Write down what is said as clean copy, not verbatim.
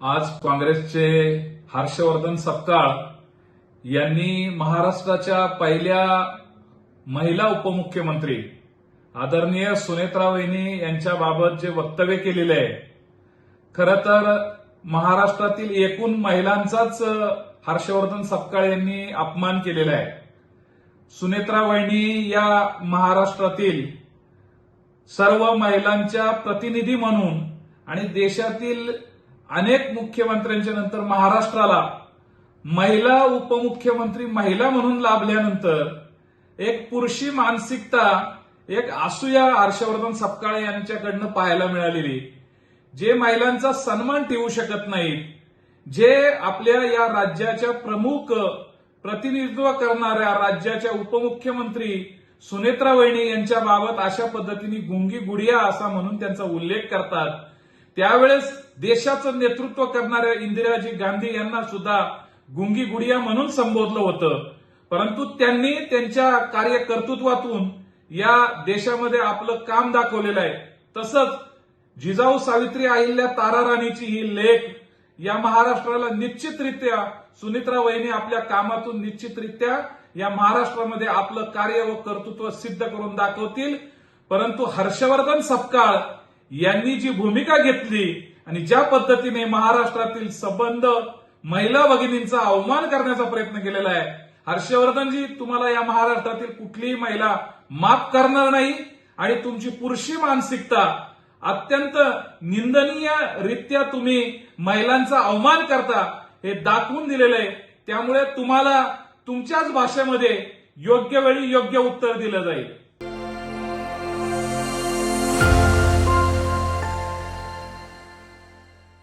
आज काँग्रेसचे हर्षवर्धन सपकाळ यांनी महाराष्ट्राच्या पहिल्या महिला उपमुख्यमंत्री आदरणीय सुनेत्रा वहिनी यांच्याबाबत जे वक्तव्य केलेले आहे, खरं तर महाराष्ट्रातील एकूण महिलांचाच हर्षवर्धन सपकाळ यांनी अपमान केलेला आहे। सुनेत्रा वहिनी या महाराष्ट्रातील सर्व महिलांच्या प्रतिनिधी म्हणून आणि देशातील अनेक मुख्यमंत्र्यांच्या नंतर महाराष्ट्राला महिला उपमुख्यमंत्री महिला म्हणून लाभल्यानंतर एक पुरुषी मानसिकता, एक असूया हर्षवर्धन सपकाळ यांच्याकडनं पाहायला मिळालेली, जे महिलांचा सन्मान ठेवू शकत नाहीत, जे आपल्या या राज्याच्या प्रमुख प्रतिनिधित्व करणाऱ्या राज्याच्या उपमुख्यमंत्री सुनेत्रा वहिनी यांच्याबाबत अशा पद्धतीने गुंगी गुडिया असा म्हणून त्यांचा उल्लेख करतात। त्यावेळेस देशाचं नेतृत्व करणाऱ्या इंदिराजी गांधी यांना सुद्धा गुंगी गुडिया म्हणून संबोधलं होतं, परंतु त्यांनी त्यांच्या कार्यकर्तृत्वातून या देशामध्ये आपलं काम दाखवलेलं आहे। तसंच जिजाऊ सावित्री अहिल्या ताराराणीची ही लेख या महाराष्ट्राला निश्चितरित्या सुनेत्रा वहिनी आपल्या कामातून निश्चितरित्या या महाराष्ट्रामध्ये आपलं कार्य व कर्तृत्व सिद्ध करून दाखवतील। परंतु हर्षवर्धन सपकाळ यांनी जी भूमिका घेतली आणि ज्या पद्धतीने महाराष्ट्रातील संबंध महिला भगिनींचा अवमान करण्याचा प्रयत्न केलेला आहे, हर्षवर्धनजी तुम्हाला या महाराष्ट्रातील कुठलीही महिला माफ करणार नाही आणि तुमची पुरुषी मानसिकता अत्यंत निंदनीयरित्या तुम्ही महिलांचा अवमान करता हे दाखवून दिलेलं आहे। त्यामुळे तुम्हाला तुमच्याच भाषेमध्ये योग्य वेळी योग्य उत्तर दिलं जाईल।